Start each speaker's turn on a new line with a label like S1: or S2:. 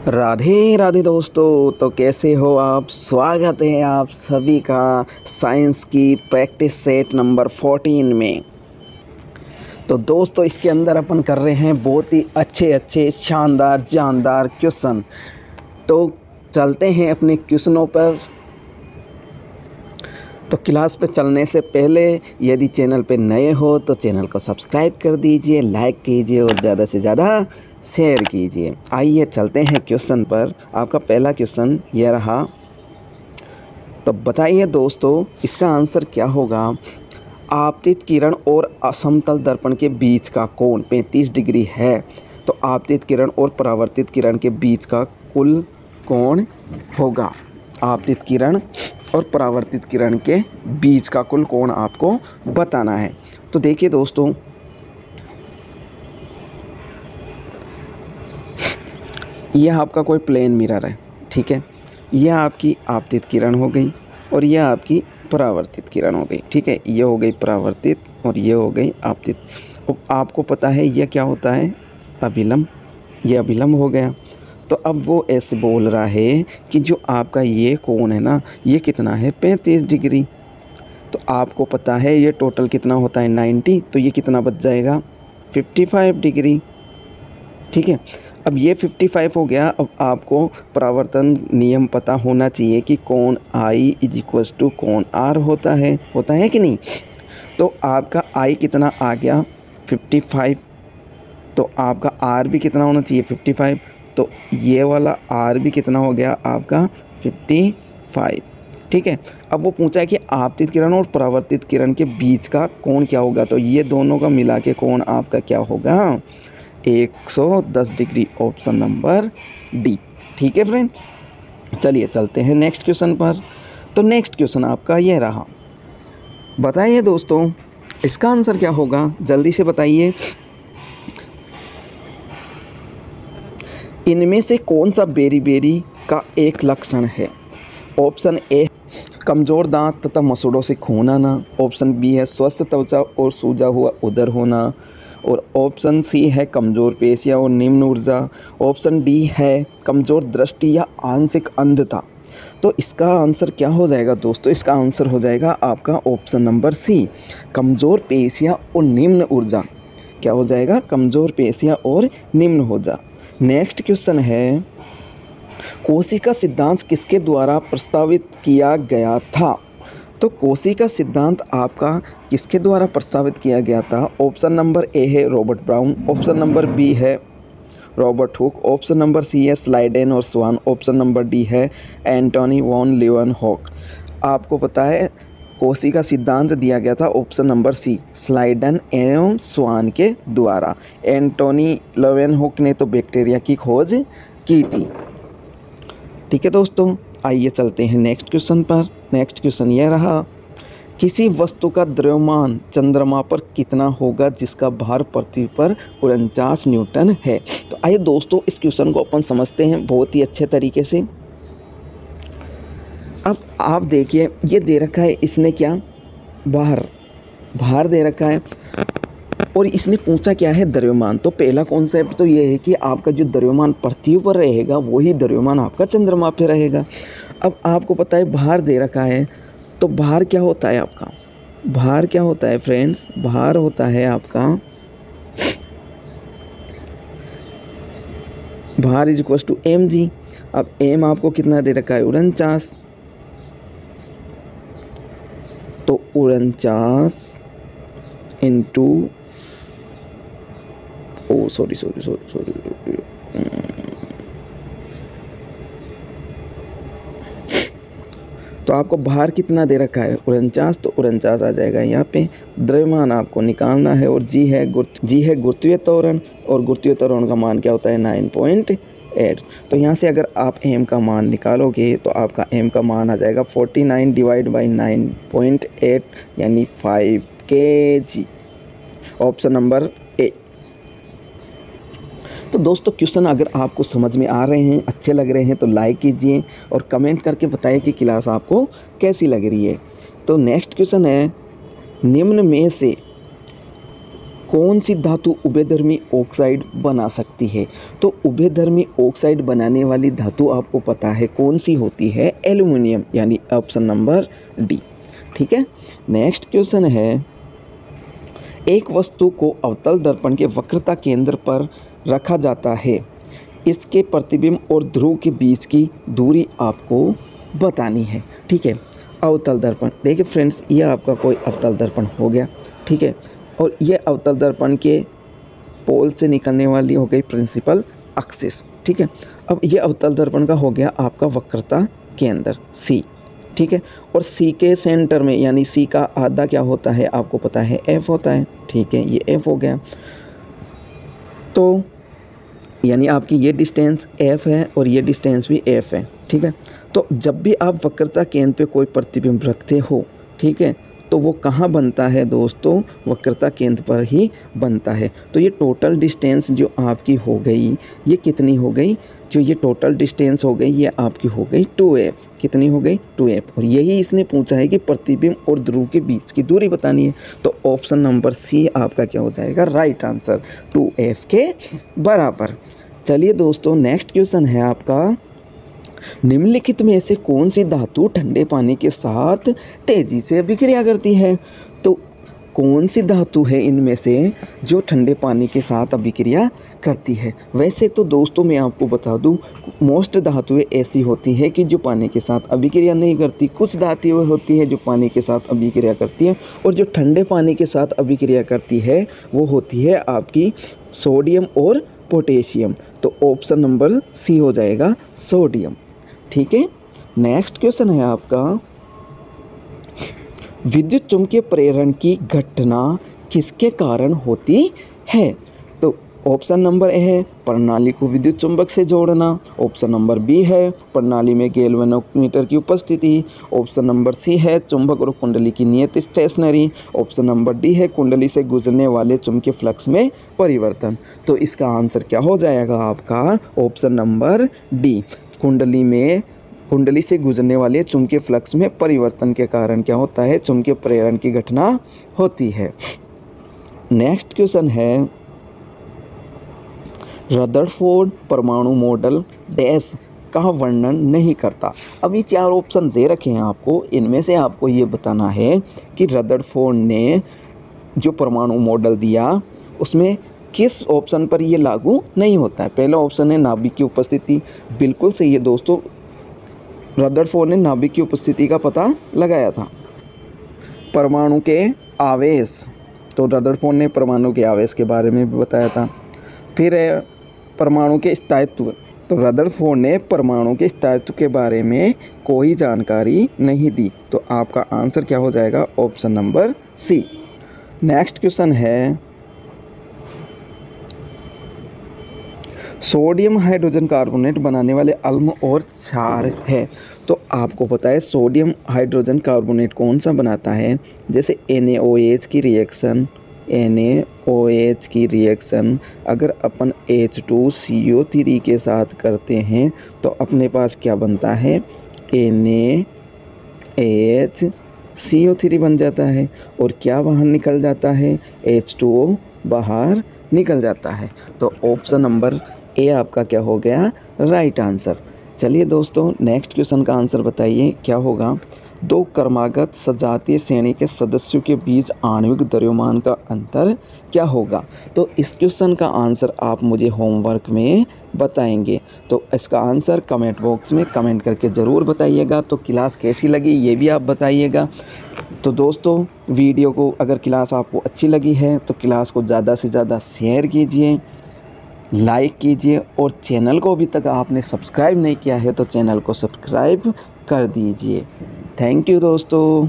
S1: राधे राधे दोस्तों। तो कैसे हो आप? स्वागत है आप सभी का साइंस की प्रैक्टिस सेट नंबर 14 में। तो दोस्तों इसके अंदर अपन कर रहे हैं बहुत ही अच्छे शानदार जानदार क्वेश्चन। तो चलते हैं अपने क्वेश्चनों पर। तो क्लास पे चलने से पहले यदि चैनल पे नए हो तो चैनल को सब्सक्राइब कर दीजिए, लाइक कीजिए और ज़्यादा से ज़्यादा शेयर कीजिए। आइए चलते हैं क्वेश्चन पर। आपका पहला क्वेश्चन यह रहा। तो बताइए दोस्तों इसका आंसर क्या होगा। आपतित किरण और असमतल दर्पण के बीच का कोण 35 डिग्री है। तो आपतित किरण और परावर्तित किरण के बीच का कुल कोण होगा। आपतित किरण और परावर्तित किरण के बीच का कुल कोण आपको बताना है। तो देखिए दोस्तों, यह आपका कोई प्लेन मिरर है, ठीक है। यह आपकी आपतित किरण हो गई और यह आपकी परावर्तित किरण हो गई, ठीक है। यह हो गई परावर्तित और यह हो गई आपतित। अब आपको पता है यह क्या होता है, अभिलंब। यह अभिलंब हो गया। तो अब वो ऐसे बोल रहा है कि जो आपका ये कोण है ना, ये कितना है, 35 डिग्री। तो आपको पता है ये टोटल कितना होता है, 90। तो ये कितना बच जाएगा, 55 डिग्री, ठीक है। अब ये 55 हो गया। अब आपको परावर्तन नियम पता होना चाहिए कि कोण I = कोण R होता है कि नहीं। तो आपका I कितना आ गया, 55। तो आपका R भी कितना होना चाहिए, 55। तो ये वाला R भी कितना हो गया आपका, 55, ठीक है। अब वो पूछा है कि आपतित किरण और परावर्तित किरण के बीच का कोण क्या होगा। तो ये दोनों का मिला के कोण आपका क्या होगा, 110 डिग्री। ऑप्शन नंबर डी, ठीक है फ्रेंड। चलिए चलते हैं नेक्स्ट क्वेश्चन पर। तो नेक्स्ट क्वेश्चन आपका यह रहा। बताइए दोस्तों इसका आंसर क्या होगा, जल्दी से बताइए। इनमें से कौन सा बेरी का एक लक्षण है। ऑप्शन ए, कमज़ोर दांत तथा मसूड़ों से खून आना। ऑप्शन बी है स्वस्थ त्वचा और सूजा हुआ उदर होना। और ऑप्शन सी है कमज़ोर पेशियां और निम्न ऊर्जा। ऑप्शन डी है कमज़ोर दृष्टि या आंशिक अंधता। तो इसका आंसर क्या हो जाएगा दोस्तों, इसका आंसर हो जाएगा आपका ऑप्शन नंबर सी, कमज़ोर पेशियां और निम्न ऊर्जा। क्या हो जाएगा, कमज़ोर पेशियां और निम्न ऊर्जा। नेक्स्ट क्वेश्चन है, कोशिका सिद्धांत किसके द्वारा प्रस्तावित किया गया था। तो कोशिका सिद्धांत आपका किसके द्वारा प्रस्तावित किया गया था। ऑप्शन नंबर ए है Robert Brown. Option number B है Robert Hooke. Option number C है स्लाइडेन और स्वान। ऑप्शन नंबर डी है एंटोनी वॉन लीeuwenhoek। आपको पता है कोशिका सिद्धांत दिया गया था ऑप्शन नंबर सी, स्लाइडन एवं स्वान के द्वारा। एंटोनी लीeuwenhoek ने तो बैक्टीरिया की खोज की थी, ठीक है दोस्तों। आइए चलते हैं नेक्स्ट क्वेश्चन पर। नेक्स्ट क्वेश्चन यह रहा, किसी वस्तु का द्रव्यमान चंद्रमा पर कितना होगा जिसका भार पृथ्वी पर 49 न्यूटन है। तो आइए दोस्तों इस क्वेश्चन को अपन समझते हैं बहुत ही अच्छे तरीके से। अब आप देखिए ये दे रखा है, इसने क्या, भार दे रखा है और इसने पूछा क्या है, द्रव्यमान। तो पहला कॉन्सेप्ट तो ये है कि आपका जो द्रव्यमान पृथ्वी पर रहेगा वही द्रव्यमान आपका चंद्रमा पे रहेगा। अब आपको पता है भार दे रखा है, तो भार क्या होता है आपका, भार क्या होता है फ्रेंड्स, भार होता है आपका, भार = mg। अब m आपको कितना दे रखा है, 49। तो 49 इंटू सॉरी तो आपको भार कितना दे रखा है, 49। तो 49 आ जाएगा यहाँ पे। द्रव्यमान आपको निकालना है और जी है गुरुत्वीय त्वरण, और गुरुत्वीय त्वरण का मान क्या होता है, 9.8। तो यहाँ से अगर आप m का मान निकालोगे तो आपका m का मान आ जाएगा 49 / 9.8 यानी 5 kg। ऑप्शन नंबर ए। तो दोस्तों क्वेश्चन अगर आपको समझ में आ रहे हैं, अच्छे लग रहे हैं तो लाइक कीजिए और कमेंट करके बताइए कि क्लास आपको कैसी लग रही है। तो नेक्स्ट क्वेश्चन है, निम्न में से कौन सी धातु उभयधर्मी ऑक्साइड बना सकती है? तो उभयधर्मी ऑक्साइड बनाने वाली धातु आपको पता है कौन सी होती है? एल्युमिनियम, यानी ऑप्शन नंबर डी। ठीक है। नेक्स्ट क्वेश्चन है, एक वस्तु को अवतल दर्पण के वक्रता केंद्र पर रखा जाता है, इसके प्रतिबिंब और ध्रुव के बीच की दूरी आपको बतानी है। ठीक है। अवतल दर्पण, देखिए फ्रेंड्स, ये आपका कोई अवतल दर्पण हो गया। ठीक है। और ये अवतल दर्पण के पोल से निकलने वाली हो गई प्रिंसिपल एक्सिस। ठीक है। अब ये अवतल दर्पण का हो गया आपका वक्रता केंद्र सी। ठीक है। और सी के सेंटर में, यानी सी का आधा क्या होता है आपको पता है? एफ होता है। ठीक है, ये एफ हो गया। तो यानी आपकी ये डिस्टेंस एफ है और ये डिस्टेंस भी एफ है। ठीक है। तो जब भी आप वक्रता केंद्र पे कोई प्रतिबिंब रखते हो, ठीक है, तो वो कहाँ बनता है दोस्तों? वक्रता केंद्र पर ही बनता है। तो ये टोटल डिस्टेंस जो आपकी हो गई, ये कितनी हो गई? जो ये टोटल डिस्टेंस हो गई, ये आपकी हो गई 2f। कितनी हो गई? 2f। और यही इसने पूछा है कि प्रतिबिंब और ध्रुव के बीच की दूरी बतानी है। तो ऑप्शन नंबर सी आपका क्या हो जाएगा? राइट आंसर, 2f के बराबर। चलिए दोस्तों, नेक्स्ट क्वेश्चन है आपका, निम्नलिखित में से कौन सी धातु ठंडे पानी के साथ तेजी से अभिक्रिया करती है? तो कौन सी धातु है इनमें से जो ठंडे पानी के साथ अभिक्रिया करती है? वैसे तो दोस्तों मैं आपको बता दूं, मोस्ट धातुएं ऐसी होती है कि जो पानी के साथ अभिक्रिया नहीं करती। कुछ धातुएं होती है जो पानी के साथ अभिक्रिया करती हैं, और जो ठंडे पानी के साथ अभिक्रिया करती है वो होती है आपकी सोडियम और पोटेशियम। तो ऑप्शन नंबर सी हो जाएगा, सोडियम। ठीक है। नेक्स्ट क्वेश्चन है आपका, विद्युत चुम्बकीय प्रेरण की घटना किसके कारण होती है? तो ऑप्शन नंबर ए है प्रणाली को विद्युत चुंबक से जोड़ना। ऑप्शन नंबर बी है प्रणाली में गैल्वेनोमीटर की उपस्थिति। ऑप्शन नंबर सी है चुंबक और कुंडली की नियत स्टेशनरी। ऑप्शन नंबर डी है कुंडली से गुजरने वाले चुंबकीय फ्लक्स में परिवर्तन। तो इसका आंसर क्या हो जाएगा आपका? ऑप्शन नंबर डी, कुंडली से गुजरने वाले चुंबकीय फ्लक्स में परिवर्तन के कारण क्या होता है? चुंबकीय प्रेरण की घटना होती है। नेक्स्ट क्वेश्चन है, रदरफोर्ड परमाणु मॉडल डैश का वर्णन नहीं करता। अब ये 4 ऑप्शन दे रखे हैं आपको, इनमें से आपको ये बताना है कि रदरफोर्ड ने जो परमाणु मॉडल दिया उसमें किस ऑप्शन पर ये लागू नहीं होता है। पहला ऑप्शन है नाभिक की उपस्थिति। बिल्कुल सही है दोस्तों, रदरफोर्ड ने नाभिक की उपस्थिति का पता लगाया था। परमाणु के आवेश, तो रदरफोर्ड ने परमाणु के आवेश के बारे में भी बताया था। फिर है परमाणु के स्थायित्व, तो रदरफोर्ड ने परमाणु के स्थायित्व के बारे में कोई जानकारी नहीं दी। तो आपका आंसर क्या हो जाएगा? Option number C. Next question है, सोडियम हाइड्रोजन कार्बोनेट बनाने वाले अम्ल और क्षार है। तो आपको पता है सोडियम हाइड्रोजन कार्बोनेट कौन सा बनाता है? जैसे NaOH की रिएक्शन अगर अपन H2CO3 के साथ करते हैं तो अपने पास क्या बनता है? NaHCO3 बन जाता है। और क्या बाहर निकल जाता है? H2O बाहर निकल जाता है। तो ऑप्शन नंबर ए आपका क्या हो गया? Right answer. चलिए दोस्तों, नेक्स्ट क्वेश्चन का आंसर बताइए क्या होगा? 2 क्रमागत सजातीय श्रेणी के सदस्यों के बीच आणविक द्रव्यमान का अंतर क्या होगा? तो इस क्वेश्चन का आंसर आप मुझे होमवर्क में बताएंगे। तो इसका आंसर कमेंट बॉक्स में कमेंट करके ज़रूर बताइएगा। तो क्लास कैसी लगी ये भी आप बताइएगा। तो दोस्तों, वीडियो को अगर क्लास आपको अच्छी लगी है तो क्लास को ज़्यादा से ज़्यादा शेयर कीजिए, लाइक कीजिए, और चैनल को अभी तक आपने सब्सक्राइब नहीं किया है तो चैनल को सब्सक्राइब कर दीजिए। थैंक यू दोस्तों।